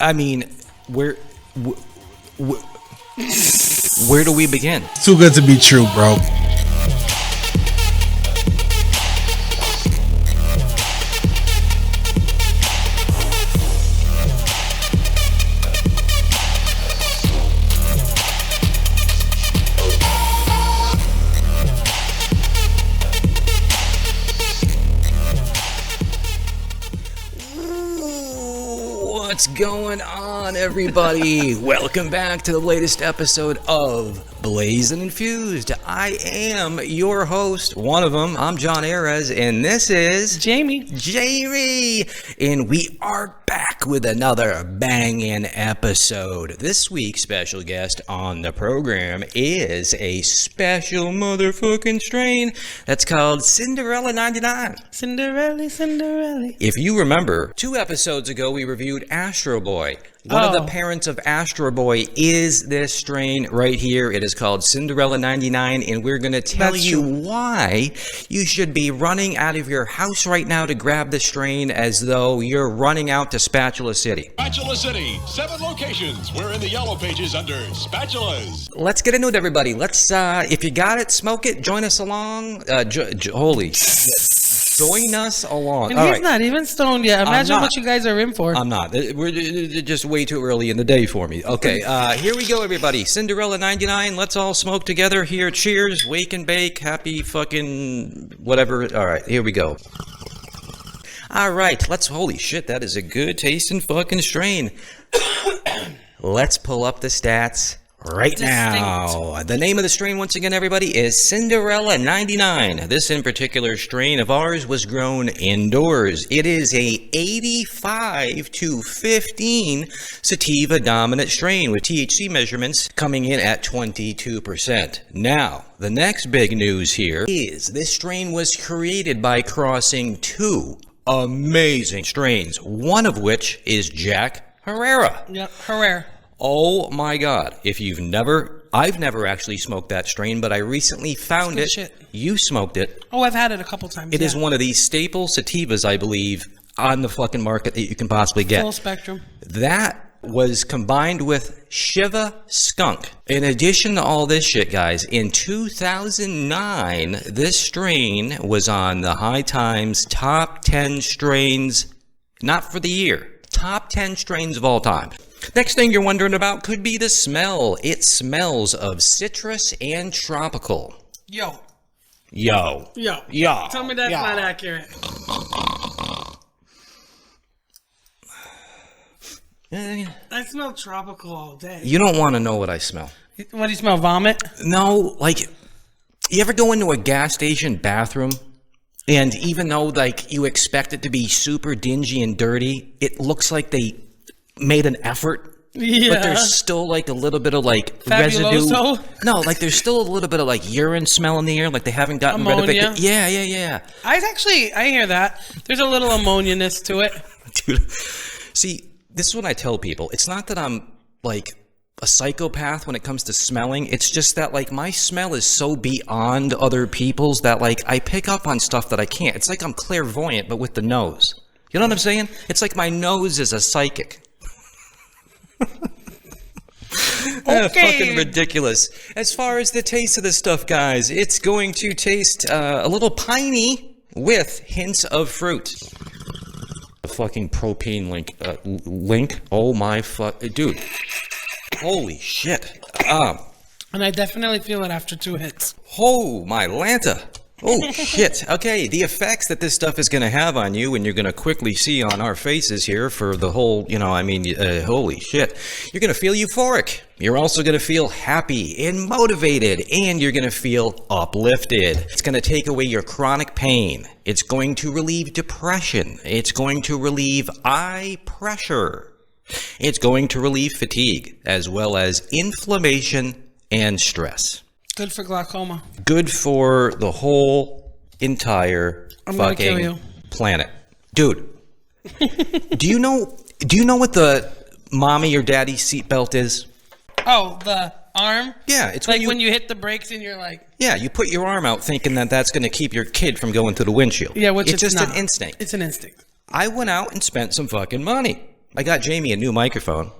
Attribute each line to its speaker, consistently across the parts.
Speaker 1: I mean, where do we begin?
Speaker 2: Too good to be true, bro.
Speaker 1: What's going on, everybody? Welcome back to the latest episode of Blazed Infused. I am your host, one of them. I'm Jon Arez, and this is
Speaker 3: Jaimie,
Speaker 1: and we are back with another banging episode. This week's special guest on the program is a special motherfucking strain that's called Cinderella 99.
Speaker 3: Cinderella.
Speaker 1: If you remember, 2 episodes ago we reviewed Astro Boy. One of the parents of Astro Boy is this strain right here. It is called Cinderella 99, and we're going to tell you why you should be running out of your house right now to grab the strain as though you're running out to Spatula City.
Speaker 4: Spatula City, 7 locations. We're in the yellow pages under Spatulas.
Speaker 1: Let's get into it, everybody. Let's, if you got it, smoke it, join us along. Holy shit. Join us along.
Speaker 3: And he's not even stoned yet. Imagine what you guys are in for.
Speaker 1: I'm not. We're just way too early in the day for me. Okay, here we go, everybody. Cinderella 99. Let's all smoke together here. Cheers. Wake and bake. Happy fucking whatever. All right, here we go. All right, let's. Holy shit, that is a good tasting fucking strain. Let's pull up the stats. Right now, the name of the strain, once again, everybody, is Cinderella 99. This in particular strain of ours was grown indoors. It is a 85 to 15 sativa dominant strain with THC measurements coming in at 22%. Now, the next big news here is this strain was created by crossing 2 amazing strains, one of which is Jack Herrera.
Speaker 3: Yep, Herrera.
Speaker 1: Oh my God. I've never actually smoked that strain, but I recently found it.
Speaker 3: Shit.
Speaker 1: You smoked it.
Speaker 3: Oh, I've had it a couple times.
Speaker 1: It is one of these staple sativas, I believe, on the fucking market that you can possibly get.
Speaker 3: Full spectrum.
Speaker 1: That was combined with Shiva Skunk. In addition to all this shit, guys, in 2009, this strain was on the High Times top 10 strains, not for the year, top 10 strains of all time. Next thing you're wondering about could be the smell. It smells of citrus and tropical.
Speaker 3: Yo.
Speaker 1: Tell
Speaker 3: me that's not accurate. I smell tropical all day.
Speaker 1: You don't want to know what I smell.
Speaker 3: What do you smell? Vomit?
Speaker 1: No, like, you ever go into a gas station bathroom, and even though, like, you expect it to be super dingy and dirty, it looks like they made an effort, but there's still like a little bit of like
Speaker 3: Fabuloso?
Speaker 1: residue. No, like there's still a little bit of like urine smell in the air, like they haven't gotten rid of it. Yeah.
Speaker 3: I hear that. There's a little ammonia-ness to it.
Speaker 1: Dude, see, this is what I tell people. It's not that I'm like a psychopath when it comes to smelling. It's just that like my smell is so beyond other people's that like I pick up on stuff that I can't. It's like I'm clairvoyant, but with the nose. You know what I'm saying? It's like my nose is a psychic.
Speaker 3: Okay.
Speaker 1: Fucking ridiculous. As far as the taste of this stuff, guys, it's going to taste a little piney with hints of fruit. The fucking propane link. Oh my fuck, dude. Holy shit.
Speaker 3: And I definitely feel it after 2 hits.
Speaker 1: Oh my Lanta. Oh shit. Okay, the effects that this stuff is going to have on you, and you're going to quickly see on our faces here for the whole, holy shit. You're going to feel euphoric. You're also going to feel happy and motivated, and you're going to feel uplifted. It's going to take away your chronic pain. It's going to relieve depression. It's going to relieve eye pressure. It's going to relieve fatigue, as well as inflammation and stress.
Speaker 3: Good for glaucoma.
Speaker 1: Good for the whole entire fucking planet. Dude, do you know what the mommy or daddy seatbelt is?
Speaker 3: Oh, the arm?
Speaker 1: Yeah, it's
Speaker 3: like when you hit the brakes and you're like...
Speaker 1: Yeah, you put your arm out thinking that that's going to keep your kid from going through the windshield.
Speaker 3: Yeah, which
Speaker 1: it's just
Speaker 3: not.
Speaker 1: an instinct.
Speaker 3: It's an instinct.
Speaker 1: I went out and spent some fucking money. I got Jaimie a new microphone,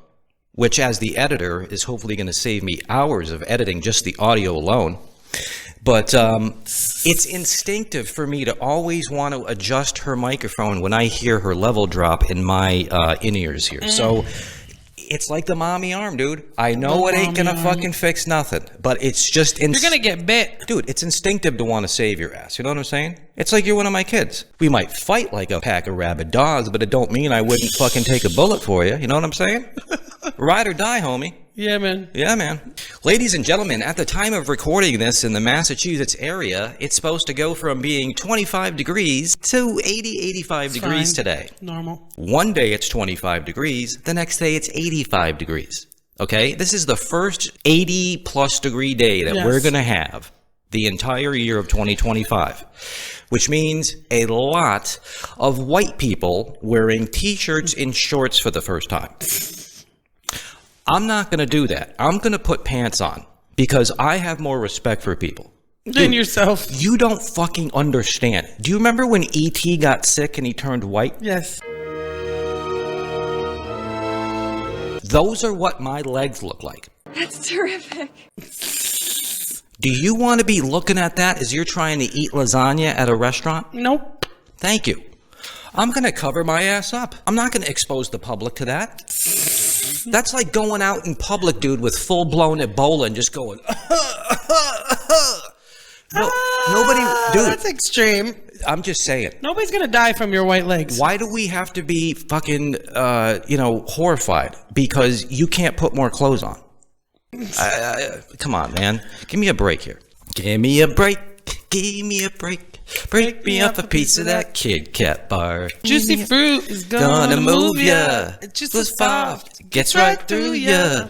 Speaker 1: which as the editor is hopefully going to save me hours of editing just the audio alone. But it's instinctive for me to always want to adjust her microphone when I hear her level drop in my in-ears here. So it's like the mommy arm, dude. I know it ain't gonna fucking fix nothing, but it's just...
Speaker 3: You're gonna get bit.
Speaker 1: Dude, it's instinctive to want to save your ass. You know what I'm saying? It's like you're one of my kids. We might fight like a pack of rabid dogs, but it don't mean I wouldn't fucking take a bullet for you. You know what I'm saying? Ride or die, homie.
Speaker 3: Yeah, man.
Speaker 1: Yeah, man. Ladies and gentlemen, at the time of recording this in the Massachusetts area, it's supposed to go from being 25 degrees to 80, 85 degrees today.
Speaker 3: Normal.
Speaker 1: One day it's 25 degrees, the next day it's 85 degrees. Okay? This is the first 80 plus degree day that we're going to have the entire year of 2025, which means a lot of white people wearing t-shirts and shorts for the first time. I'm not going to do that. I'm going to put pants on because I have more respect for people.
Speaker 3: Than yourself.
Speaker 1: You don't fucking understand. Do you remember when E.T. got sick and he turned white?
Speaker 3: Yes.
Speaker 1: Those are what my legs look like.
Speaker 2: That's terrific.
Speaker 1: Do you want to be looking at that as you're trying to eat lasagna at a restaurant?
Speaker 3: Nope.
Speaker 1: Thank you. I'm going to cover my ass up. I'm not going to expose the public to that. That's like going out in public, dude, with full-blown Ebola and just going, nobody, dude.
Speaker 3: That's extreme.
Speaker 1: I'm just saying.
Speaker 3: Nobody's gonna die from your white legs.
Speaker 1: Why do we have to be fucking, horrified? Because you can't put more clothes on. Come on, man. Give me a break here. Give me a break. Give me a break. Break me up a piece of that Kit Kat bar.
Speaker 3: Juicy fruit is gonna move ya. It just was soft.
Speaker 1: Gets right through ya.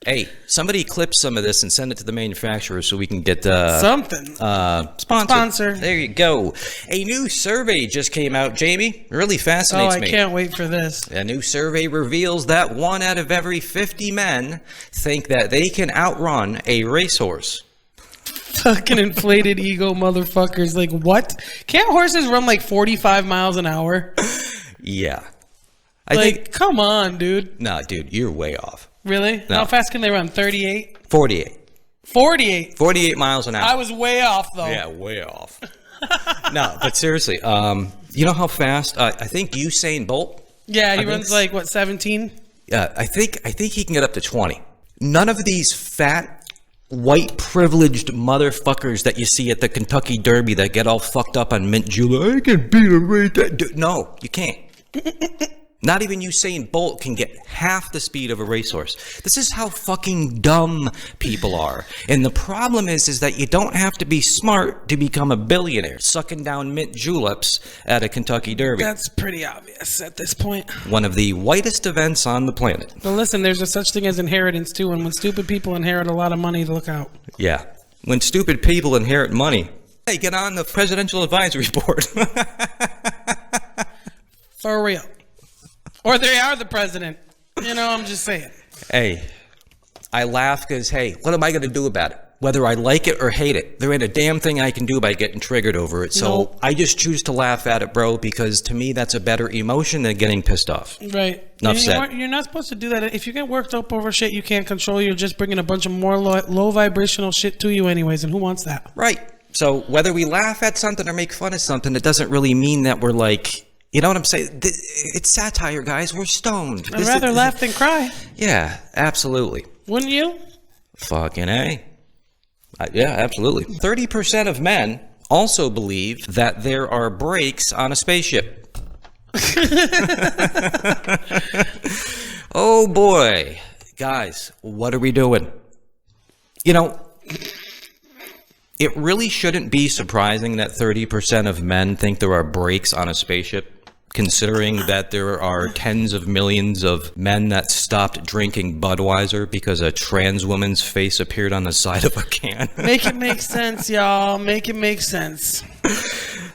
Speaker 1: Hey, somebody clip some of this and send it to the manufacturer so we can get
Speaker 3: something.
Speaker 1: Sponsor. There you go. A new survey just came out, Jaimie. Really fascinates me.
Speaker 3: I can't wait for this.
Speaker 1: A new survey reveals that 1 out of every 50 men think that they can outrun a racehorse.
Speaker 3: Fucking inflated ego motherfuckers. Like, what? Can't horses run like 45 miles an hour?
Speaker 1: Yeah.
Speaker 3: I think, come on, dude.
Speaker 1: No, dude, you're way off.
Speaker 3: Really?
Speaker 1: No.
Speaker 3: How fast can they run? 38?
Speaker 1: 48.
Speaker 3: 48?
Speaker 1: 48 miles an hour.
Speaker 3: I was way off, though.
Speaker 1: Yeah, way off. No, but seriously, you know how fast, I think Usain Bolt?
Speaker 3: Yeah, he runs like, what, 17?
Speaker 1: Yeah, I think he can get up to 20. None of these fat, white privileged motherfuckers that you see at the Kentucky Derby that get all fucked up on mint julep. I can beat a race. No, you can't. Not even Usain Bolt can get half the speed of a racehorse. This is how fucking dumb people are. And the problem is that you don't have to be smart to become a billionaire, sucking down mint juleps at a Kentucky Derby.
Speaker 3: That's pretty obvious at this point.
Speaker 1: One of the whitest events on the planet.
Speaker 3: But listen, there's a such thing as inheritance too, and when stupid people inherit a lot of money, look out.
Speaker 1: Yeah. When stupid people inherit money, they get on the Presidential Advisory Board.
Speaker 3: For real. Or they are the president. You know, I'm just saying.
Speaker 1: Hey, I laugh because, hey, what am I going to do about it? Whether I like it or hate it, there ain't a damn thing I can do by getting triggered over it. So
Speaker 3: Nope.
Speaker 1: I just choose to laugh at it, bro, because to me that's a better emotion than getting pissed off.
Speaker 3: Right.
Speaker 1: Enough said.
Speaker 3: You're not supposed to do that. If you get worked up over shit you can't control, you're just bringing a bunch of more low vibrational shit to you anyways, and who wants that?
Speaker 1: Right. So whether we laugh at something or make fun of something, it doesn't really mean that we're like... You know what I'm saying? It's satire, guys. We're stoned.
Speaker 3: I'd rather laugh than cry.
Speaker 1: Yeah, absolutely.
Speaker 3: Wouldn't you?
Speaker 1: Fucking A. Yeah, absolutely. 30% of men also believe that there are brakes on a spaceship. Oh, boy. Guys, what are we doing? You know... It really shouldn't be surprising that 30% of men think there are brakes on a spaceship, considering that there are tens of millions of men that stopped drinking Budweiser because a trans woman's face appeared on the side of a can.
Speaker 3: Make it make sense, y'all. Make it make sense.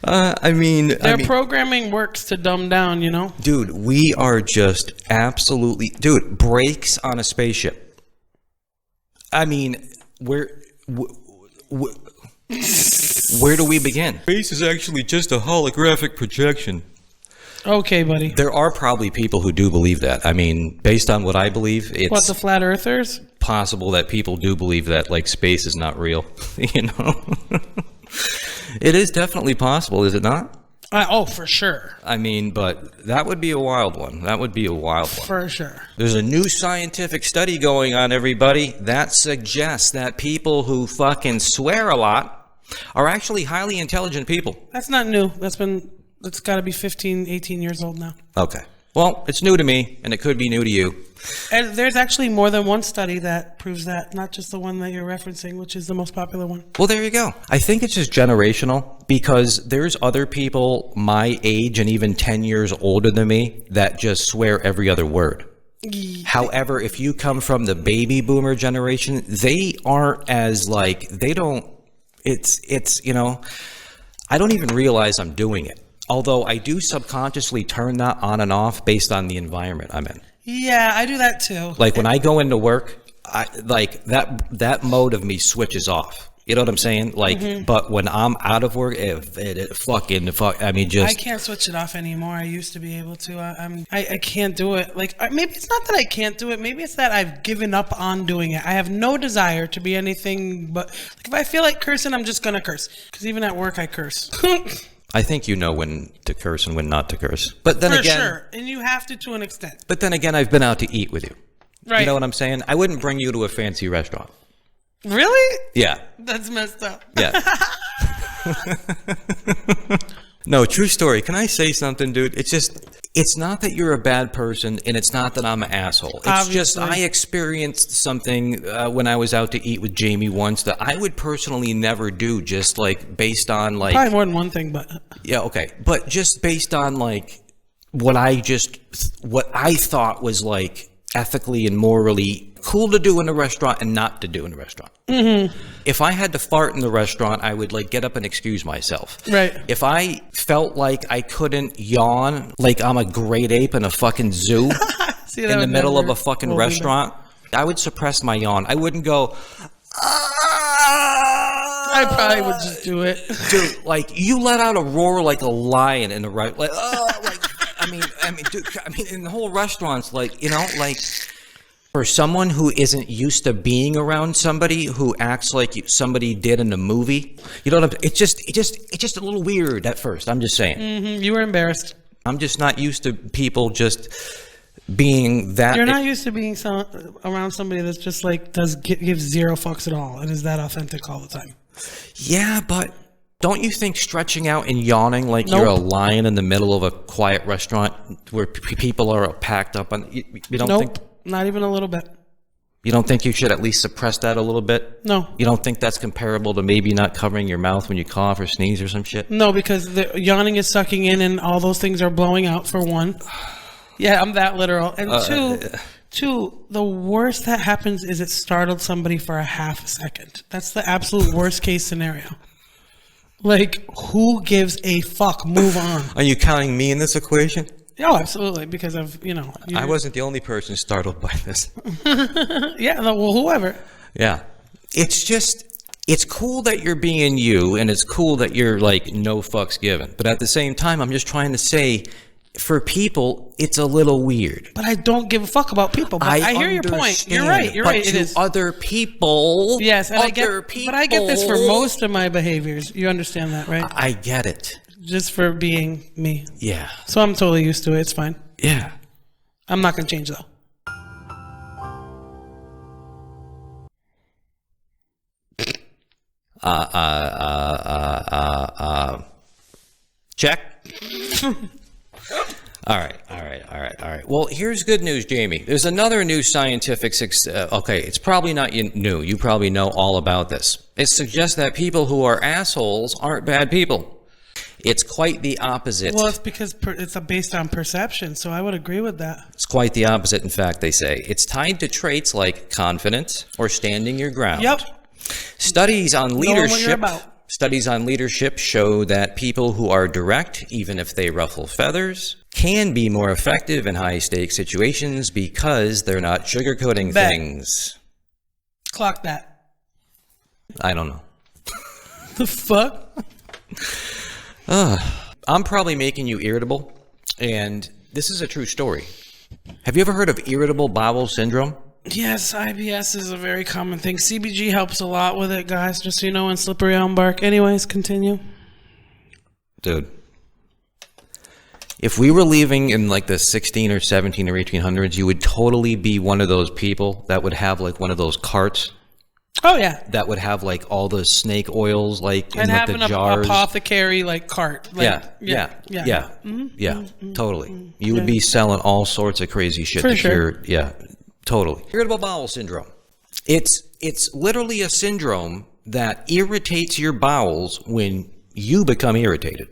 Speaker 1: Their
Speaker 3: programming works to dumb down, you know?
Speaker 1: Dude, we are just absolutely... Dude, brakes on a spaceship. I mean, where do we begin? Space is actually just a holographic projection.
Speaker 3: Okay, buddy.
Speaker 1: There are probably people who do believe that. I mean, based on what I believe, it's
Speaker 3: What, the flat earthers?
Speaker 1: possible that people do believe that, like, space is not real. You know? It is definitely possible, is it not?
Speaker 3: Oh, for sure.
Speaker 1: I mean, but that would be a wild one. That would be a wild one.
Speaker 3: For sure.
Speaker 1: There's a new scientific study going on, everybody, that suggests that people who fucking swear a lot are actually highly intelligent people.
Speaker 3: That's not new. It's got to be 15, 18 years old now.
Speaker 1: Okay. Well, it's new to me, and it could be new to you.
Speaker 3: And there's actually more than one study that proves that, not just the one that you're referencing, which is the most popular one.
Speaker 1: Well, there you go. I think it's just generational, because there's other people my age and even 10 years older than me that just swear every other word. However, if you come from the baby boomer generation, they aren't as like, they don't, it's, you know, I don't even realize I'm doing it. Although I do subconsciously turn that on and off based on the environment I'm in.
Speaker 3: Yeah, I do that too.
Speaker 1: Like when I go into work, I like that mode of me switches off. You know what I'm saying? Like, but when I'm out of work, I mean, just
Speaker 3: I can't switch it off anymore. I used to be able to. I can't do it. Like, maybe it's not that I can't do it. Maybe it's that I've given up on doing it. I have no desire to be anything but. Like, if I feel like cursing, I'm just gonna curse. Because even at work, I curse.
Speaker 1: I think you know when to curse and when not to curse. But then
Speaker 3: For
Speaker 1: again,
Speaker 3: sure, and you have to an extent.
Speaker 1: But then again, I've been out to eat with you.
Speaker 3: Right.
Speaker 1: You know what I'm saying? I wouldn't bring you to a fancy restaurant.
Speaker 3: Really?
Speaker 1: Yeah.
Speaker 3: That's messed up.
Speaker 1: Yeah. No, true story. Can I say something, dude? It's not that you're a bad person, and it's not that I'm an asshole. It's
Speaker 3: Obviously.
Speaker 1: just I experienced something when I was out to eat with Jaimie once that I would personally never do, just like based on like...
Speaker 3: Probably more than one thing, but...
Speaker 1: Yeah, okay. But just based on like what I thought was like ethically and morally cool to do in a restaurant and not to do in a restaurant. Mm-hmm. If I had to fart in the restaurant, I would like get up and excuse myself.
Speaker 3: Right.
Speaker 1: If I felt like I couldn't yawn like I'm a great ape in a fucking zoo
Speaker 3: See,
Speaker 1: in the middle of a fucking restaurant, I would suppress my yawn. I wouldn't go...
Speaker 3: I probably would just do it.
Speaker 1: Dude, like, you let out a roar like a lion in the right... Like, I mean, dude, in the whole restaurant's like, you know, like... For someone who isn't used to being around somebody who acts like somebody did in a movie, you know what I'm... It's just a little weird at first. I'm just saying.
Speaker 3: Mm-hmm. You were embarrassed.
Speaker 1: I'm just not used to people just being that...
Speaker 3: You're not used to being around somebody that's just like gives zero fucks at all and is that authentic all the time.
Speaker 1: Yeah, but don't you think stretching out and yawning like you're a lion in the middle of a quiet restaurant where people are packed up on... You don't think...
Speaker 3: Not even a little bit.
Speaker 1: You don't think you should at least suppress that a little bit?
Speaker 3: No.
Speaker 1: You don't think that's comparable to maybe not covering your mouth when you cough or sneeze or some shit?
Speaker 3: No, because the yawning is sucking in and all those things are blowing out, for one. Yeah, I'm that literal. And two, the worst that happens is it startled somebody for a half a second. That's the absolute worst case scenario. Like, who gives a fuck? Move on.
Speaker 1: Are you counting me in this equation?
Speaker 3: Oh, absolutely, because of, you know...
Speaker 1: I wasn't the only person startled by this.
Speaker 3: Yeah, no, well, whoever.
Speaker 1: Yeah. It's just... It's cool that you're being you, and it's cool that you're, like, no fucks given. But at the same time, I'm just trying to say, for people, it's a little weird.
Speaker 3: But I don't give a fuck about people. But I hear your point. You're right. You're right.
Speaker 1: It is other people.
Speaker 3: Yes, and
Speaker 1: people.
Speaker 3: But I get this for most of my behaviors. You understand that, right?
Speaker 1: I get it.
Speaker 3: Just for being me.
Speaker 1: Yeah.
Speaker 3: So I'm totally used to it. It's fine.
Speaker 1: Yeah.
Speaker 3: I'm not going to change, though.
Speaker 1: Check. All right. Well, here's good news, Jaimie. There's another new scientific... okay, it's probably not new. You probably know all about this. It suggests that people who are assholes aren't bad people. It's quite the opposite.
Speaker 3: Well, it's because it's based on perception, so I would agree with that.
Speaker 1: It's quite the opposite, in fact, they say. It's tied to traits like confidence or standing your ground.
Speaker 3: Yep.
Speaker 1: Studies on leadership...
Speaker 3: Studies
Speaker 1: on leadership show that people who are direct, even if they ruffle feathers, can be more effective in high-stakes situations because they're not sugarcoating things.
Speaker 3: Clock that.
Speaker 1: I don't know.
Speaker 3: The fuck?
Speaker 1: I'm probably making you irritable, And this is a true story. Have you ever heard of irritable bowel syndrome?
Speaker 3: Yes, IBS is a very common thing. CBG helps a lot with it, guys, just so you know, and slippery elm bark. Anyways, continue.
Speaker 1: Dude. If we were living in like the 16 or 17 or 1800s, you would totally be one of those people that would have like one of those carts.
Speaker 3: Oh, yeah.
Speaker 1: That would have like all the snake oils like in like, the jars.
Speaker 3: Apothecary like cart. Like,
Speaker 1: yeah.
Speaker 3: Mm-hmm.
Speaker 1: Totally. You would be selling all sorts of crazy shit to cure. Yeah, totally. Irritable bowel syndrome. It's literally a syndrome that irritates your bowels when you become irritated.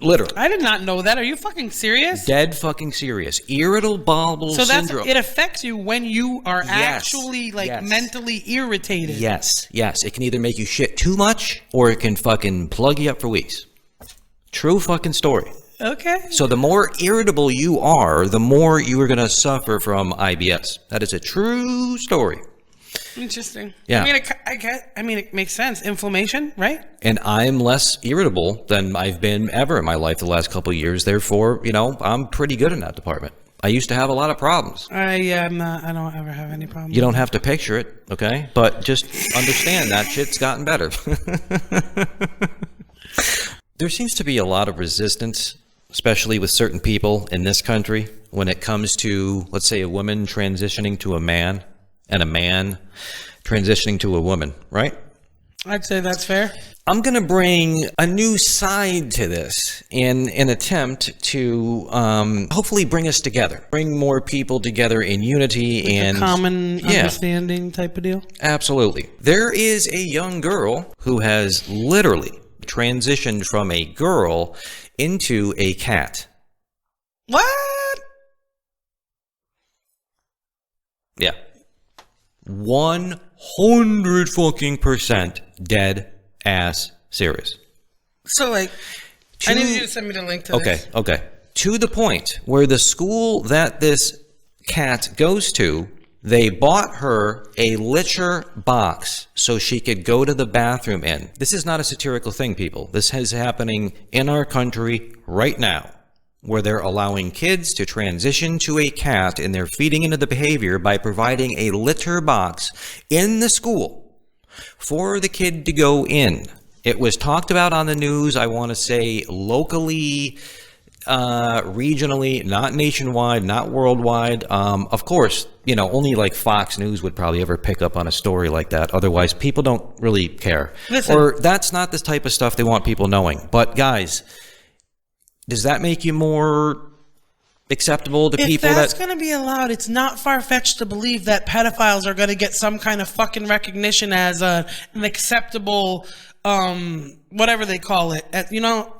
Speaker 1: Literally.
Speaker 3: I did not know that. Are you fucking serious?
Speaker 1: Dead fucking serious. Irritable bowel syndrome.
Speaker 3: So it affects you when you are actually mentally irritated.
Speaker 1: Yes. It can either make you shit too much or it can fucking plug you up for weeks. True fucking story.
Speaker 3: Okay.
Speaker 1: So the more irritable you are, the more you are going to suffer from IBS. That is a true story.
Speaker 3: Interesting.
Speaker 1: Yeah.
Speaker 3: I mean, it makes sense. Inflammation, right?
Speaker 1: And I'm less irritable than I've been ever in my life the last couple of years. Therefore, I'm pretty good in that department. I used to have a lot of problems.
Speaker 3: I'm not. I don't ever have any problems.
Speaker 1: You don't have to picture it, okay? But just understand that shit's gotten better. There seems to be a lot of resistance, especially with certain people in this country, when it comes to, let's say, a woman transitioning to a man. And a man transitioning to a woman, right?
Speaker 3: I'd say that's fair.
Speaker 1: I'm going to bring a new side to this in an attempt to hopefully bring us together, bring more people together in unity like and
Speaker 3: a common understanding type of deal.
Speaker 1: Absolutely. There is a young girl who has literally transitioned from a girl into a cat.
Speaker 3: What?
Speaker 1: Yeah. 100 fucking % dead ass serious.
Speaker 3: So like, I need you to send me the link to this.
Speaker 1: Okay. To the point where the school that this cat goes to, they bought her a litter box so she could go to the bathroom in. This is not a satirical thing, people. This is happening in our country right now, where they're allowing kids to transition to a cat and they're feeding into the behavior by providing a litter box in the school for the kid to go in. It was talked about on the news, I want to say locally, regionally, not nationwide, not worldwide. Of course, only like Fox News would probably ever pick up on a story like that. Otherwise, people don't really care.
Speaker 3: Listen.
Speaker 1: Or that's not the type of stuff they want people knowing. But guys, does that make you more acceptable to people that... If
Speaker 3: that's going to be allowed, it's not far-fetched to believe that pedophiles are going to get some kind of fucking recognition as an acceptable, whatever they call it.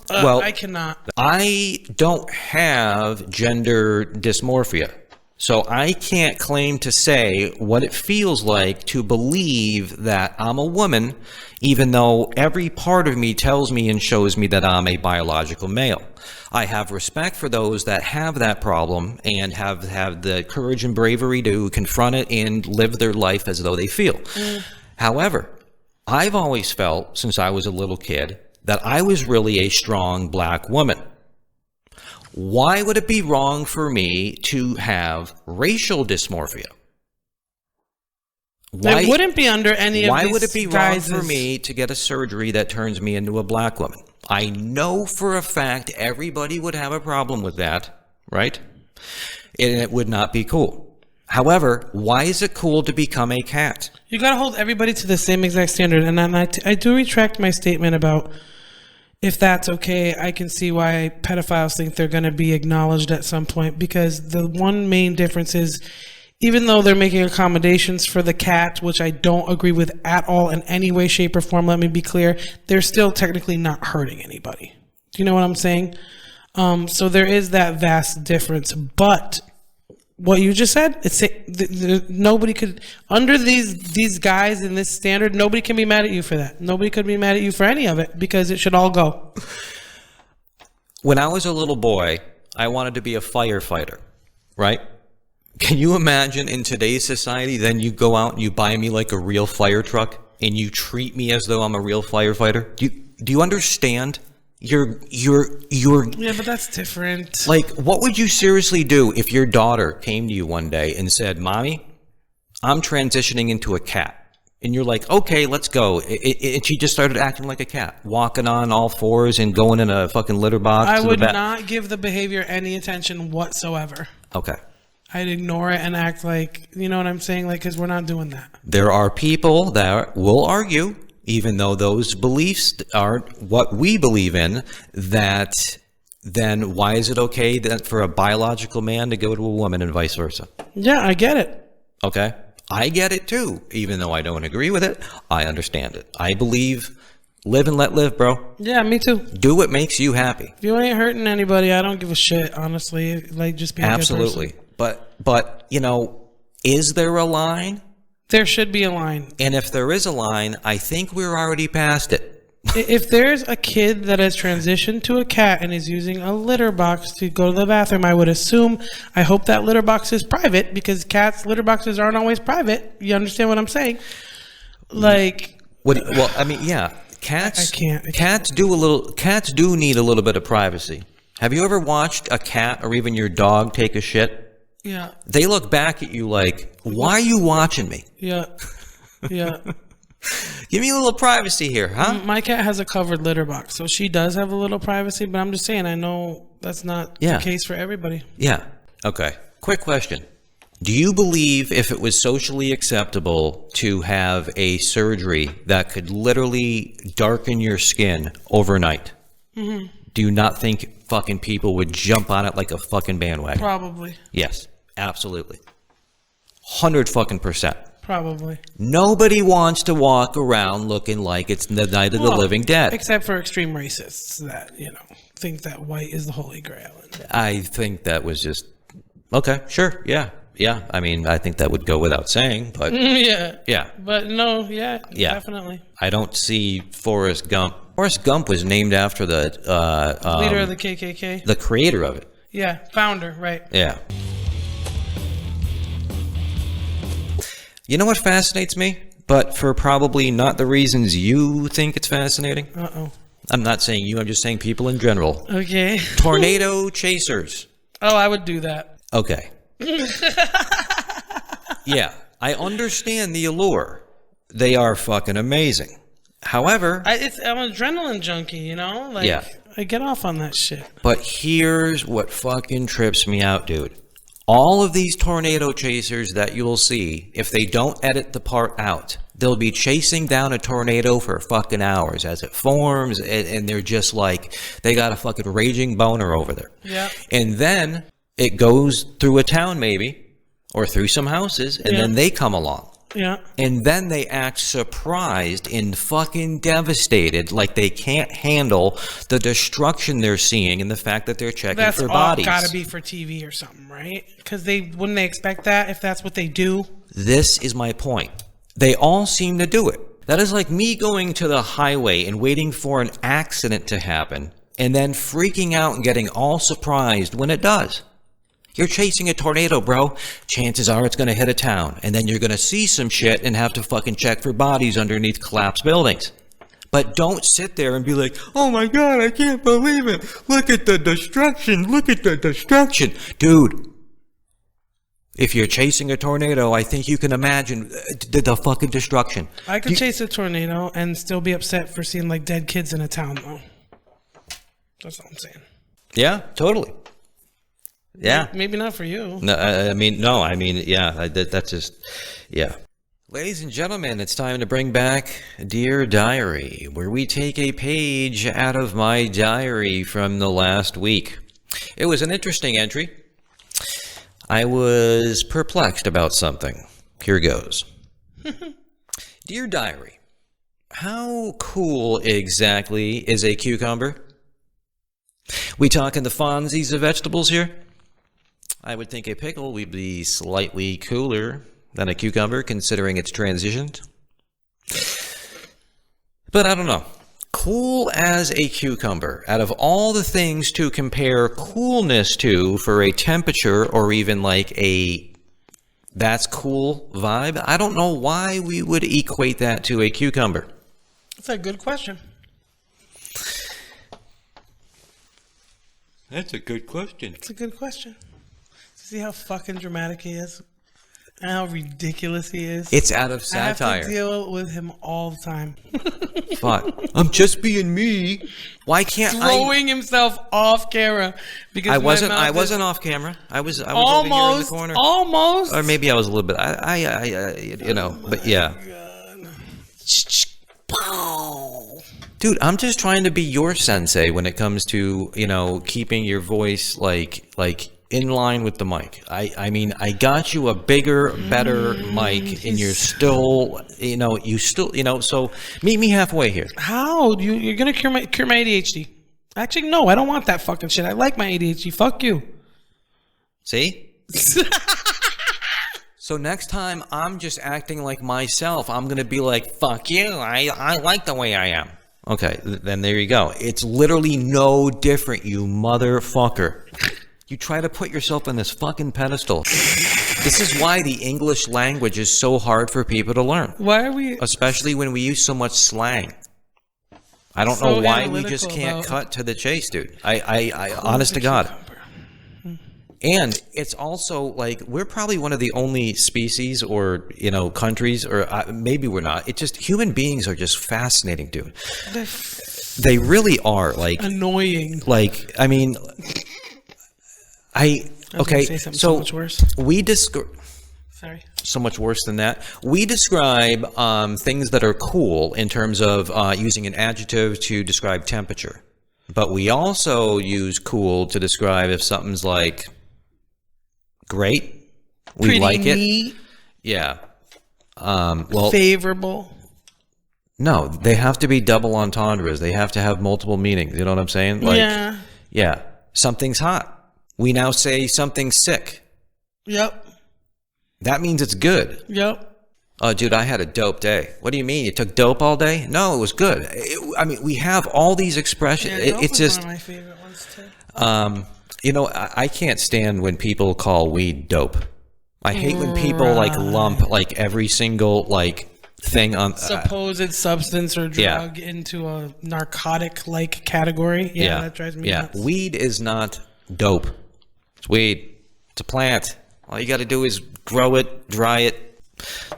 Speaker 3: Well, I cannot.
Speaker 1: I don't have gender dysmorphia. So I can't claim to say what it feels like to believe that I'm a woman, even though every part of me tells me and shows me that I'm a biological male. I have respect for those that have that problem and have the courage and bravery to confront it and live their life as though they feel. However, I've always felt, since I was a little kid, that I was really a strong black woman. Why would it be wrong for me to have racial dysmorphia?
Speaker 3: It wouldn't be under any of these.
Speaker 1: Why would it be wrong for me to get a surgery that turns me into a black woman? I know for a fact everybody would have a problem with that, right? And it would not be cool. However, why is it cool to become a cat?
Speaker 3: You got to hold everybody to the same exact standard. And I do retract my statement about if that's okay. I can see why pedophiles think they're going to be acknowledged at some point, because the one main difference is, even though they're making accommodations for the cat, which I don't agree with at all in any way, shape, or form, let me be clear, they're still technically not hurting anybody. Do you know what I'm saying? So there is that vast difference. But what you just said, nobody could, under these guys in this standard, nobody can be mad at you for that. Nobody could be mad at you for any of it, because it should all go.
Speaker 1: When I was a little boy, I wanted to be a firefighter, right? Can you imagine in today's society, then you go out and you buy me like a real fire truck and you treat me as though I'm a real firefighter? Do you understand? You're
Speaker 3: Yeah, but that's different.
Speaker 1: like, what would you seriously do if your daughter came to you one day and said, "Mommy, I'm transitioning into a cat," and you're like, "Okay, let's go," and she just started acting like a cat, walking on all fours and going in a fucking litter box?
Speaker 3: I would not give the behavior any attention whatsoever.
Speaker 1: Okay.
Speaker 3: I'd ignore it and act like, you know what I'm saying? Like, because we're not doing that.
Speaker 1: There are people that will argue, even though those beliefs aren't what we believe in, that then why is it okay that for a biological man to go to a woman and vice versa?
Speaker 3: Yeah, I get it.
Speaker 1: Okay. I get it too, even though I don't agree with it. I understand it. I believe live and let live, bro.
Speaker 3: Yeah, me too.
Speaker 1: Do what makes you happy.
Speaker 3: If you ain't hurting anybody, I don't give a shit, honestly. Like, just be a good
Speaker 1: Absolutely.
Speaker 3: person.
Speaker 1: But you know, is there a line?
Speaker 3: There should be a line.
Speaker 1: And if there is a line, I think we're already past it.
Speaker 3: If there's a kid that has transitioned to a cat and is using a litter box to go to the bathroom, I would assume, I hope that litter box is private, because cats' litter boxes aren't always private. You understand what I'm saying? Like,
Speaker 1: Well, I mean, yeah, cats.
Speaker 3: I can't.
Speaker 1: Cats do need a little bit of privacy. Have you ever watched a cat or even your dog take a shit?
Speaker 3: yeah,
Speaker 1: They look back at you like, "Why are you watching me?
Speaker 3: yeah, yeah.
Speaker 1: Give me a little privacy here, huh?"
Speaker 3: My cat has a covered litter box, so she does have a little privacy, but I'm just saying, I know that's not
Speaker 1: Yeah.
Speaker 3: the case for everybody.
Speaker 1: Yeah. Okay. Quick question. Do you believe if it was socially acceptable to have a surgery that could literally darken your skin overnight? Mm-hmm. Do you not think fucking people would jump on it like a fucking bandwagon?
Speaker 3: Probably.
Speaker 1: Yes. Absolutely. 100%.
Speaker 3: Probably.
Speaker 1: Nobody wants to walk around looking like it's the night of the living dead.
Speaker 3: Except for extreme racists that, you know, think that white is the holy grail.
Speaker 1: I think that was just okay. Sure. Yeah. Yeah. I mean, I think that would go without saying, but
Speaker 3: Yeah.
Speaker 1: yeah.
Speaker 3: But no, yeah,
Speaker 1: Yeah.
Speaker 3: definitely.
Speaker 1: I don't see Forrest Gump. Forrest Gump was named after the
Speaker 3: Leader of the KKK.
Speaker 1: the creator of it.
Speaker 3: Yeah, founder, right.
Speaker 1: Yeah. You know what fascinates me? But for probably not the reasons you think it's fascinating.
Speaker 3: Uh-oh.
Speaker 1: I'm not saying you, I'm just saying people in general.
Speaker 3: Okay.
Speaker 1: Tornado chasers.
Speaker 3: Oh, I would do that.
Speaker 1: Okay. Yeah, I understand the allure. They are fucking amazing. However,
Speaker 3: I'm an adrenaline junkie, you know? Like,
Speaker 1: Yeah.
Speaker 3: I get off on that shit.
Speaker 1: but here's what fucking trips me out, dude. All of these tornado chasers that you'll see, if they don't edit the part out, they'll be chasing down a tornado for fucking hours as it forms, and they're just like, they got a fucking raging boner over there.
Speaker 3: Yeah.
Speaker 1: And then it goes through a town maybe, or through some houses, and
Speaker 3: Yeah.
Speaker 1: then they come along.
Speaker 3: Yeah.
Speaker 1: And then they act surprised and fucking devastated, like they can't handle the destruction they're seeing and the fact that they're checking
Speaker 3: That's
Speaker 1: for
Speaker 3: all
Speaker 1: bodies.
Speaker 3: gotta be for TV or something, right? Because wouldn't they expect that if that's what they do?
Speaker 1: This is my point. They all seem to do it. That is like me going to the highway and waiting for an accident to happen and then freaking out and getting all surprised when it does. You're chasing a tornado, bro. Chances are it's going to hit a town, and then you're going to see some shit and have to fucking check for bodies underneath collapsed buildings. But don't sit there and be like, "Oh my God, I can't believe it. Look at the destruction. Look at the destruction." Dude, if you're chasing a tornado, I think you can imagine the fucking destruction.
Speaker 3: I could chase a tornado and still be upset for seeing like dead kids in a town, though. That's all I'm saying.
Speaker 1: Yeah, totally. Yeah.
Speaker 3: Maybe not for you.
Speaker 1: No, yeah, that's just, yeah. Ladies and gentlemen, it's time to bring back Dear Diary, where we take a page out of my diary from the last week. It was an interesting entry. I was perplexed about something. Here goes. Dear Diary, how cool exactly is a cucumber? We talking the Fonzies of vegetables here? I would think a pickle would be slightly cooler than a cucumber, considering its transitions. But I don't know. Cool as a cucumber. Out of all the things to compare coolness to for a temperature or even like a that's cool vibe, I don't know why we would equate that to a cucumber.
Speaker 3: That's a good question.
Speaker 1: That's a good question.
Speaker 3: It's a good question. See how fucking dramatic he is? And how ridiculous he is?
Speaker 1: It's out of
Speaker 3: I have
Speaker 1: satire.
Speaker 3: to deal with him all the time.
Speaker 1: Fuck. I'm just being me. Why can't
Speaker 3: Throwing himself off camera because
Speaker 1: I
Speaker 3: my
Speaker 1: wasn't.
Speaker 3: mouth
Speaker 1: I
Speaker 3: is
Speaker 1: wasn't off camera. I was over here in the
Speaker 3: almost,
Speaker 1: corner.
Speaker 3: almost.
Speaker 1: Or maybe I was a little bit. You know. But yeah. Dude, I'm just trying to be your sensei when it comes to, you know, keeping your voice like in line with the mic. I mean, I got you a bigger, better mic, and you're still, you know, so meet me halfway here.
Speaker 3: How? You're going to cure my ADHD. Actually, no, I don't want that fucking shit. I like my ADHD. Fuck you.
Speaker 1: See? So next time I'm just acting like myself, I'm going to be like, fuck you. I like the way I am. Okay, then there you go. It's literally no different, you motherfucker. You try to put yourself on this fucking pedestal. This is why the English language is so hard for people to learn.
Speaker 3: Why are we...
Speaker 1: Especially when we use so much slang. I don't know why we just can't cut to the chase, dude. I honest to God. And it's also like we're probably one of the only species or, you know, countries, or maybe we're not. It's just human beings are just fascinating, dude. They really are, like
Speaker 3: annoying.
Speaker 1: Like, I mean, okay, so
Speaker 3: much worse.
Speaker 1: We describe.
Speaker 3: Sorry.
Speaker 1: So much worse than that. We describe things that are cool in terms of using an adjective to describe temperature, but we also use cool to describe if something's like great, we
Speaker 3: pretty
Speaker 1: like it.
Speaker 3: Neat.
Speaker 1: Yeah. Well,
Speaker 3: favorable.
Speaker 1: No, they have to be double entendres. They have to have multiple meanings. You know what I'm saying? Like,
Speaker 3: yeah.
Speaker 1: Yeah. Something's hot. We now say something's sick.
Speaker 3: Yep.
Speaker 1: That means it's good.
Speaker 3: Yep.
Speaker 1: Oh, dude, I had a dope day. What do you mean? You took dope all day? No, it was good. I mean, we have all these expressions.
Speaker 3: Yeah,
Speaker 1: it's just
Speaker 3: one of my favorite ones too.
Speaker 1: You know, I can't stand when people call weed dope. I hate when people like lump like every single like thing on
Speaker 3: supposed substance or drug into a narcotic like category. Yeah, that drives me nuts.
Speaker 1: Weed is not dope. It's weed. It's a plant. All you got to do is grow it, dry it,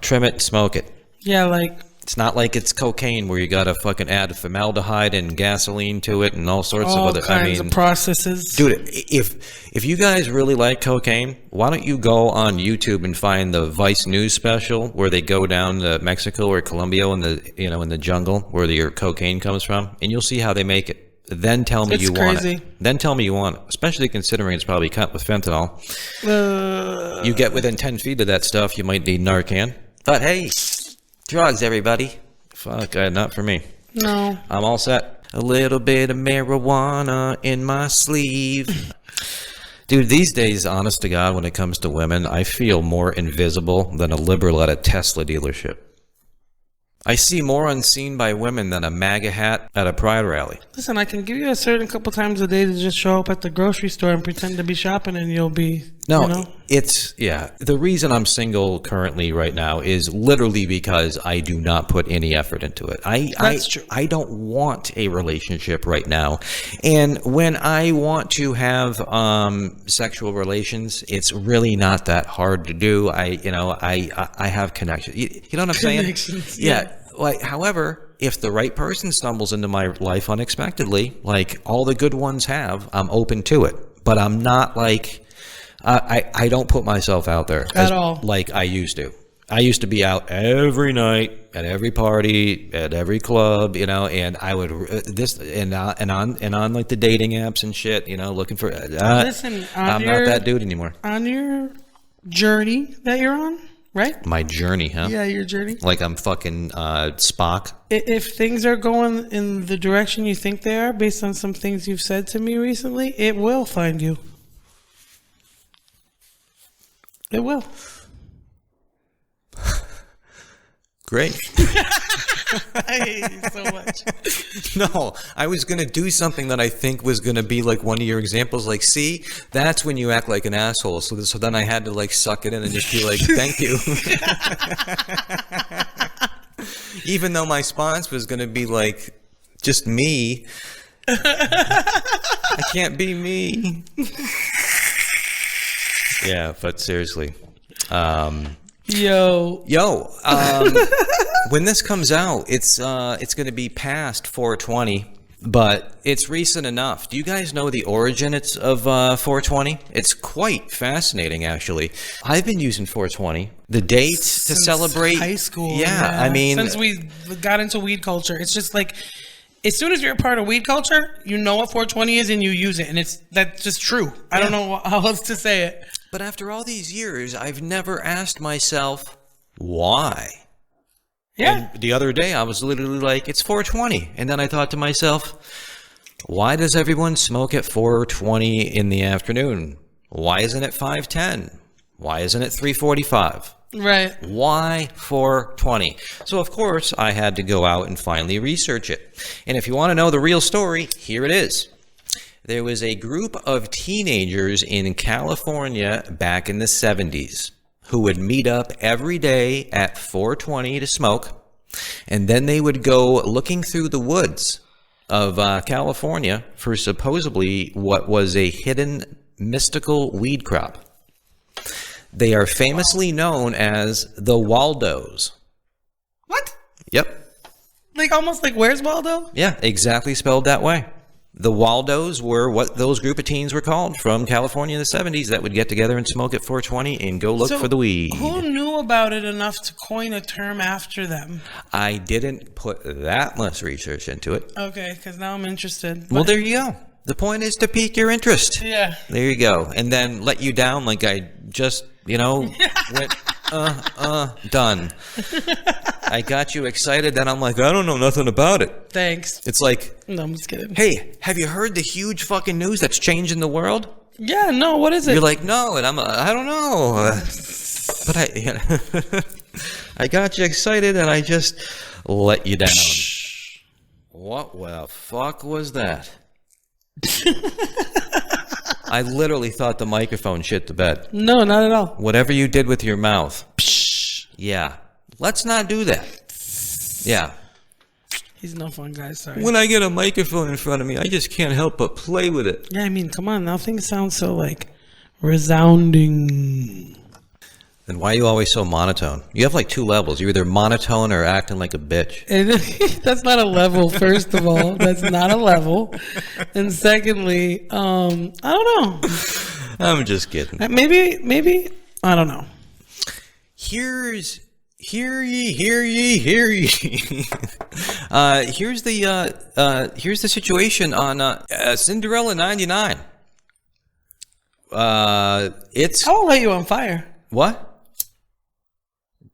Speaker 1: trim it, smoke it.
Speaker 3: Yeah, like
Speaker 1: it's not like it's cocaine where you got to fucking add formaldehyde and gasoline to it and all sorts of other
Speaker 3: kinds of processes.
Speaker 1: Dude, if you guys really like cocaine, why don't you go on YouTube and find the Vice News special where they go down to Mexico or Colombia in the jungle where your cocaine comes from, and you'll see how they make it. Then tell me you want it. Then tell me you want it, especially considering it's probably cut with fentanyl. You get within 10 feet of that stuff, you might need Narcan. But hey, drugs, everybody. Fuck, not for me.
Speaker 3: No.
Speaker 1: I'm all set. A little bit of marijuana in my sleeve. Dude, these days, honest to God, when it comes to women, I feel more invisible than a liberal at a Tesla dealership. I see more unseen by women than a MAGA hat at a pride rally.
Speaker 3: Listen, I can give you a certain couple times a day to just show up at the grocery store and pretend to be shopping, and you'll be.
Speaker 1: No,
Speaker 3: you know?
Speaker 1: The reason I'm single currently right now is literally because I do not put any effort into it.
Speaker 3: That's true.
Speaker 1: I don't want a relationship right now, and when I want to have sexual relations, it's really not that hard to do. I have connections. You know what I'm saying?
Speaker 3: Connections.
Speaker 1: Yeah. Like, however, if the right person stumbles into my life unexpectedly, like all the good ones have, I'm open to it. But I'm not like, I don't put myself out there
Speaker 3: at all
Speaker 1: like I used to. I used to be out every night at every party, at every club, and I would on like the dating apps and shit, looking for.
Speaker 3: Listen,
Speaker 1: I'm not that dude anymore.
Speaker 3: On your journey that you're on. Right?
Speaker 1: My journey, huh?
Speaker 3: Yeah, your journey.
Speaker 1: Like I'm fucking Spock.
Speaker 3: If things are going in the direction you think they are, based on some things you've said to me recently, it will find you. It will.
Speaker 1: Great.
Speaker 3: I hate you so much.
Speaker 1: No, I was going to do something that I think was going to be like one of your examples. Like, see, that's when you act like an asshole. So then I had to like suck it in and just be like, thank you. Even though my response was going to be like just me I can't be me. Yeah, but seriously.
Speaker 3: Yo.
Speaker 1: When this comes out, it's going to be past 420, but it's recent enough. Do you guys know the origin of 420? It's quite fascinating, actually. I've been using 420, the date to celebrate
Speaker 3: high school.
Speaker 1: Yeah, I mean,
Speaker 3: since we got into weed culture, it's just like, as soon as you're a part of weed culture, you know what 420 is and you use it, and that's just true. I don't know how else to say it.
Speaker 1: But after all these years, I've never asked myself why.
Speaker 3: Yeah.
Speaker 1: And the other day, I was literally like, it's 420. And then I thought to myself, why does everyone smoke at 420 in the afternoon? Why isn't it 5:10? Why isn't it 3:45?
Speaker 3: Right.
Speaker 1: Why 420? So, of course, I had to go out and finally research it. And if you want to know the real story, here it is. There was a group of teenagers in California back in the 70s who would meet up every day at 420 to smoke, and then they would go looking through the woods of California for supposedly what was a hidden mystical weed crop. They are famously known as the Waldos.
Speaker 3: What?
Speaker 1: Yep.
Speaker 3: Like almost like Where's Waldo?
Speaker 1: Yeah, exactly spelled that way. The Waldos were what those group of teens were called from California in the 70s that would get together and smoke at 420 and go look for the weed.
Speaker 3: Who knew about it enough to coin a term after them?
Speaker 1: I didn't put that much research into it.
Speaker 3: Okay, because now I'm interested.
Speaker 1: Well, there you go. The point is to pique your interest.
Speaker 3: Yeah.
Speaker 1: There you go. And then let you down like I just, went, done. I got you excited, then I'm like, I don't know nothing about it.
Speaker 3: Thanks.
Speaker 1: It's like,
Speaker 3: No, I'm just kidding.
Speaker 1: hey, have you heard the huge fucking news that's changing the world?
Speaker 3: Yeah, no, what is it?
Speaker 1: You're like, no, and I don't know. But I got you excited, and I just let you down. What the fuck was that? I literally thought the microphone shit the bed.
Speaker 3: No, not at all.
Speaker 1: Whatever you did with your mouth. Yeah. Let's not do that. Yeah.
Speaker 3: He's no fun, guys. Sorry.
Speaker 1: When I get a microphone in front of me, I just can't help but play with it.
Speaker 3: Yeah, I mean, come on. Now things sound so, like, resounding.
Speaker 1: Then why are you always so monotone? You have like 2 levels. You're either monotone or acting like a bitch.
Speaker 3: And that's not a level, first of all. That's not a level. And secondly, I don't know.
Speaker 1: I'm just kidding.
Speaker 3: Maybe, I don't know.
Speaker 1: Hear ye. Here's the situation on Cinderella 99. It's
Speaker 3: I'll light you on fire.
Speaker 1: What?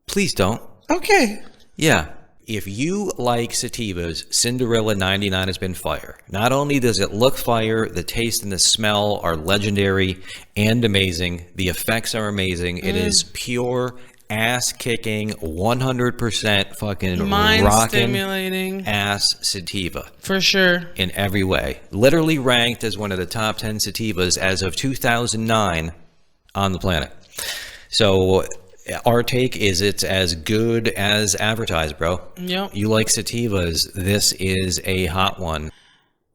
Speaker 1: Please don't.
Speaker 3: Okay.
Speaker 1: Yeah. If you like sativas, Cinderella 99 has been fire. Not only does it look fire, the taste and the smell are legendary and amazing. The effects are amazing. It is pure ass-kicking, 100% fucking
Speaker 3: mind-stimulating
Speaker 1: ass sativa.
Speaker 3: For sure.
Speaker 1: In every way. Literally ranked as one of the top 10 sativas as of 2009 on the planet. So our take is it's as good as advertised, bro.
Speaker 3: Yep.
Speaker 1: You like sativas, this is a hot one.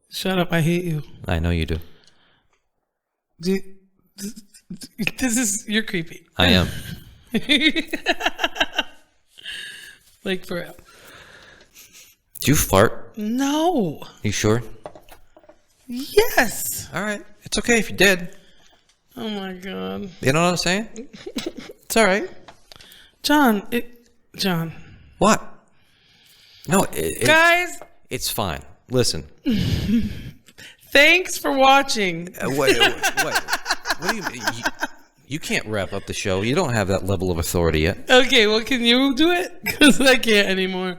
Speaker 3: Shut up, I hate you.
Speaker 1: I know you do.
Speaker 3: You're creepy.
Speaker 1: I am.
Speaker 3: Like for real.
Speaker 1: Do you fart?
Speaker 3: No.
Speaker 1: You sure?
Speaker 3: Yes.
Speaker 1: All right. It's okay if you did.
Speaker 3: Oh my God.
Speaker 1: You know what I'm saying? It's all right.
Speaker 3: John.
Speaker 1: What? No,
Speaker 3: guys.
Speaker 1: It's fine. Listen.
Speaker 3: Thanks for watching.
Speaker 1: What do you mean? You can't wrap up the show. You don't have that level of authority yet.
Speaker 3: Okay, well, can you do it? Because I can't anymore.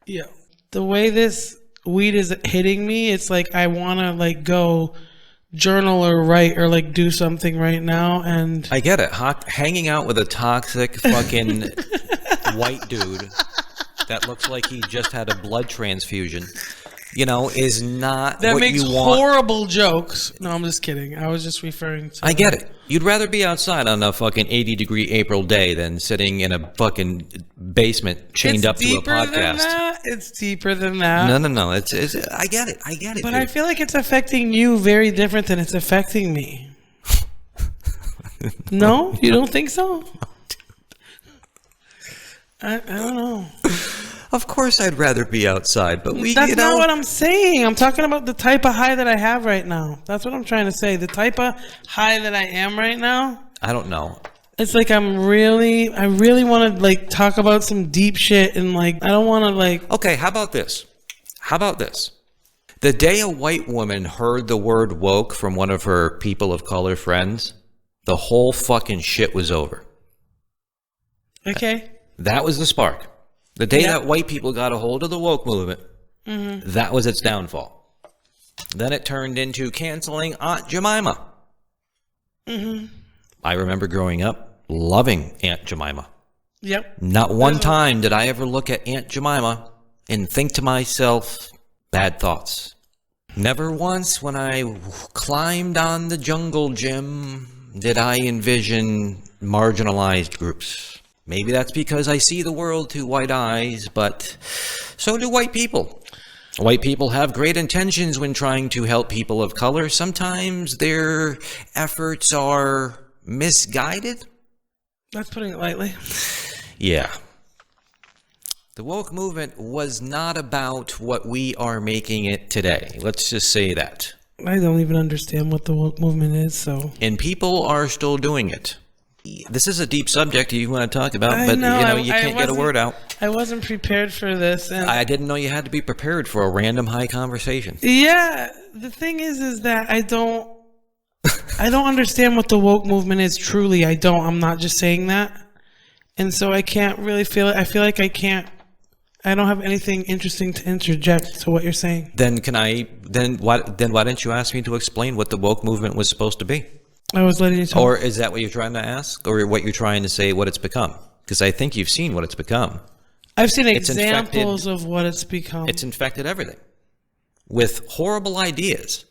Speaker 3: Yo, the way this weed is hitting me, it's like I want to like go journal or write or like do something right now. And
Speaker 1: I get it. Hanging out with a toxic fucking white dude that looks like he just had a blood transfusion is not
Speaker 3: That
Speaker 1: what
Speaker 3: makes
Speaker 1: you want.
Speaker 3: horrible jokes. No, I'm just kidding. I was just referring to.
Speaker 1: I get it. You'd rather be outside on a fucking 80-degree April day than sitting in a fucking basement chained up to a podcast.
Speaker 3: Than that. It's deeper than that.
Speaker 1: No. It's I get it.
Speaker 3: But
Speaker 1: dude.
Speaker 3: I feel like it's affecting you very different than it's affecting me. No? You don't think so? I don't know.
Speaker 1: Of course, I'd rather be outside, but
Speaker 3: That's not what I'm saying. I'm talking about the type of high that I have right now. That's what I'm trying to say. The type of high that I am right now.
Speaker 1: I don't know.
Speaker 3: It's like I really want to like talk about some deep shit and like I don't want to like.
Speaker 1: Okay, how about this? The day a white woman heard the word woke from one of her people of color friends, the whole fucking shit was over.
Speaker 3: Okay.
Speaker 1: That was the spark. The day that white people got a hold of the woke movement, that was its downfall. Then it turned into canceling Aunt Jemima. I remember growing up loving Aunt Jemima.
Speaker 3: Yep.
Speaker 1: Not one time did I ever look at Aunt Jemima and think to myself, bad thoughts. Never once when I climbed on the jungle gym did I envision marginalized groups. Maybe that's because I see the world through white eyes, but so do white people. White people have great intentions when trying to help people of color. Sometimes their efforts are misguided.
Speaker 3: That's putting it lightly.
Speaker 1: Yeah. The woke movement was not about what we are making it today. Let's just say that.
Speaker 3: I don't even understand what the woke movement is, so.
Speaker 1: And people are still doing it. This is a deep subject you want to talk about, but you can't get a word out.
Speaker 3: I wasn't prepared for this, and
Speaker 1: I didn't know you had to be prepared for a random high conversation.
Speaker 3: Yeah, the thing is that I don't understand what the woke movement is. Truly, I don't. I'm not just saying that, and so I can't really feel it. I feel like I can't. I don't have anything interesting to interject to what you're saying.
Speaker 1: Then why didn't you ask me to explain what the woke movement was supposed to be?
Speaker 3: I was letting you talk.
Speaker 1: Or is that what you're trying to ask? Or what you're trying to say what it's become? Because I think you've seen what it's become.
Speaker 3: I've seen examples of what it's become.
Speaker 1: It's infected everything with horrible ideas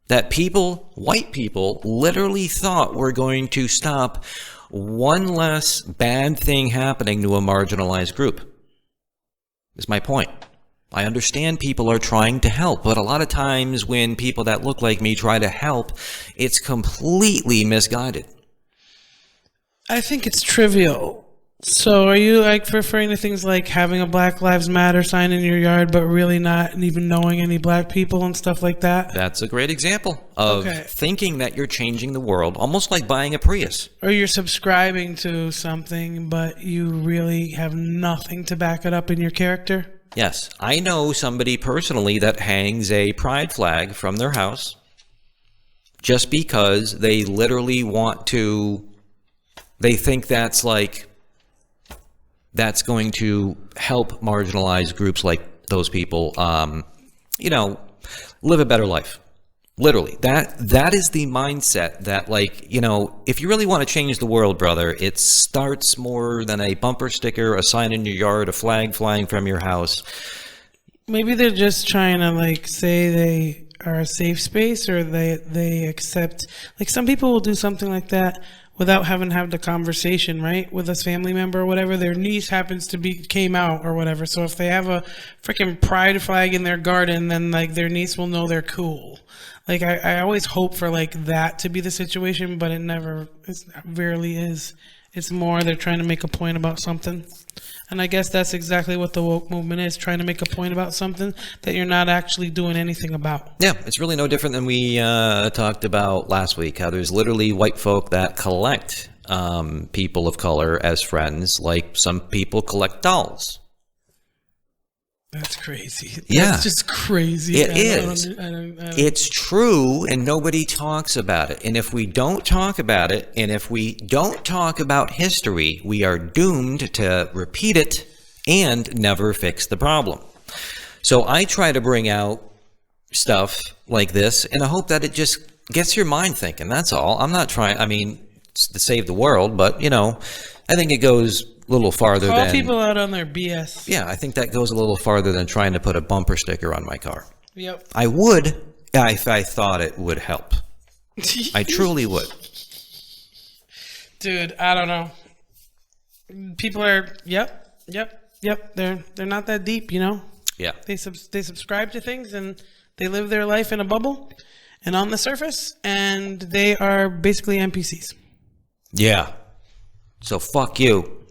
Speaker 1: that white people, literally thought were going to stop one less bad thing happening to a marginalized group. Is my point. I understand people are trying to help, but a lot of times when people that look like me try to help, it's completely misguided.
Speaker 3: I think it's trivial. So are you like referring to things like having a Black Lives Matter sign in your yard, but really not even knowing any black people and stuff like that?
Speaker 1: That's a great example of thinking that you're changing the world, almost like buying a Prius.
Speaker 3: Or you're subscribing to something, but you really have nothing to back it up in your character?
Speaker 1: Yes, I know somebody personally that hangs a pride flag from their house just because they literally they think that's going to help marginalized groups like those people, live a better life. Literally, that is the mindset that, if you really want to change the world, brother, it starts more than a bumper sticker, a sign in your yard, a flag flying from your house.
Speaker 3: Maybe they're just trying to say they are a safe space, or they accept. Some people will do something like that without having to have the conversation, right, with a family member or whatever. Their niece happens to came out or whatever. So if they have a freaking pride flag in their garden, then their niece will know they're cool. I always hope for that to be the situation, but it rarely is. It's more they're trying to make a point about something. And I guess that's exactly what the woke movement is, trying to make a point about something that you're not actually doing anything about.
Speaker 1: Yeah, it's really no different than we talked about last week, how there's literally white folk that collect people of color as friends, like some people collect dolls.
Speaker 3: That's crazy.
Speaker 1: Yeah.
Speaker 3: That's just crazy.
Speaker 1: It is. It's true, and nobody talks about it. And if we don't talk about it, and if we don't talk about history, we are doomed to repeat it and never fix the problem. So I try to bring out stuff like this in the hope that it just gets your mind thinking. That's all. I'm not trying, to save the world, but, I think it goes a little farther than...
Speaker 3: Call people out on their BS.
Speaker 1: Yeah, I think that goes a little farther than trying to put a bumper sticker on my car.
Speaker 3: Yep.
Speaker 1: I would if I thought it would help. I truly would.
Speaker 3: Dude, I don't know. People are, yep. They're not that deep, you know?
Speaker 1: Yeah.
Speaker 3: They subscribe to things and they live their life in a bubble and on the surface, and they are basically NPCs.
Speaker 1: Yeah. So fuck you.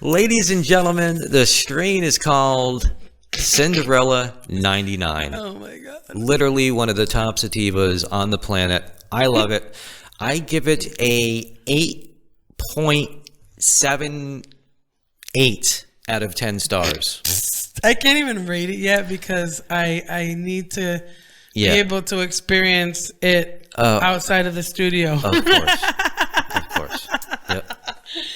Speaker 1: Ladies and gentlemen, the strain is called Cinderella 99.
Speaker 3: Oh my God.
Speaker 1: Literally one of the top sativas on the planet. I love it. I give it a 8.78 out of 10 stars.
Speaker 3: I can't even rate it yet because I need to be able to experience it outside of the studio.
Speaker 1: Of course. Of course. Yep.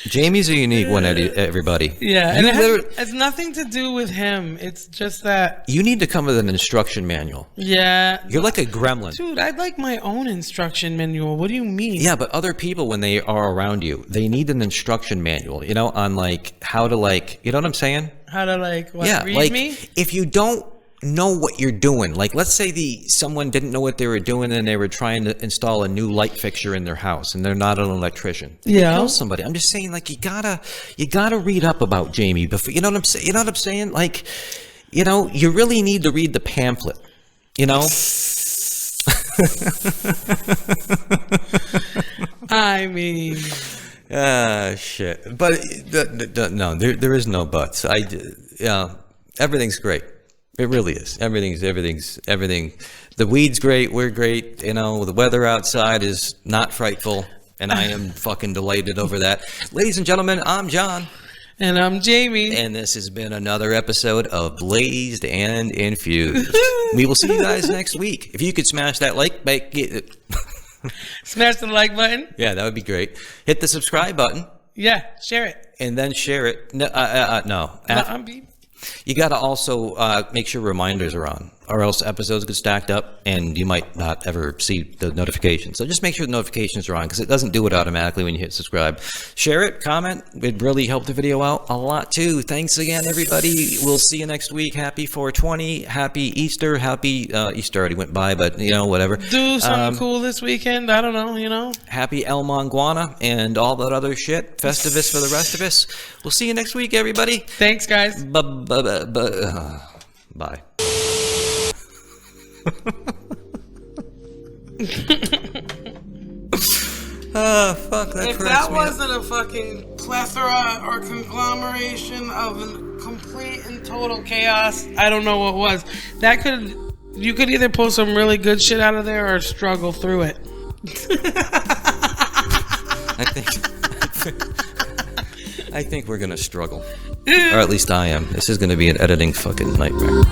Speaker 1: Jamie's a unique one, everybody.
Speaker 3: Yeah, and it has nothing to do with him. It's just that...
Speaker 1: You need to come with an instruction manual.
Speaker 3: Yeah.
Speaker 1: You're like a gremlin.
Speaker 3: Dude, I'd like my own instruction manual. What do you mean?
Speaker 1: Yeah, but other people, when they are around you, they need an instruction manual, you know, on like how to like, you know what I'm saying?
Speaker 3: How to like, what,
Speaker 1: yeah,
Speaker 3: read
Speaker 1: like,
Speaker 3: me?
Speaker 1: If you don't know what you're doing, like let's say someone didn't know what they were doing and they were trying to install a new light fixture in their house and they're not an electrician.
Speaker 3: Yeah.
Speaker 1: Tell somebody. I'm just saying, like, you gotta read up about Jaimie before, you know what I'm saying? You know what I'm saying? Like, you know, you really need to read the pamphlet, you know?
Speaker 3: I mean,
Speaker 1: shit. But no, there is no buts. Everything's great. It really is. Everything. The weed's great. We're great. You know, the weather outside is not frightful, and I am fucking delighted over that. Ladies and gentlemen, I'm Jon.
Speaker 3: And I'm Jaimie.
Speaker 1: And this has been another episode of Blazed and Infused. We will see you guys next week. If you could smash that like button.
Speaker 3: Smash the like button.
Speaker 1: Yeah, that would be great. Hit the subscribe button.
Speaker 3: Yeah, share it.
Speaker 1: And then share it. No. You got to also make sure reminders are on, or else episodes get stacked up and you might not ever see the notifications. So just make sure the notifications are on, because it doesn't do it automatically when you hit subscribe. Share it, comment. It'd really help the video out a lot too. Thanks again, everybody. We'll see you next week. Happy 420. Happy Easter. Happy Easter already went by, but you know, whatever.
Speaker 3: Do something cool this weekend. I don't know, you know. Happy
Speaker 1: El Manguana and all that other shit. Festivus for the rest of us. We'll see you next week, everybody.
Speaker 3: Thanks, guys.
Speaker 1: Bye. Fuck, that
Speaker 3: if that wasn't a fucking plethora or conglomeration of complete and total chaos, I don't know what was. You could either pull some really good shit out of there or struggle through it.
Speaker 1: I think we're gonna struggle. Or at least I am. This is gonna be an editing fucking nightmare.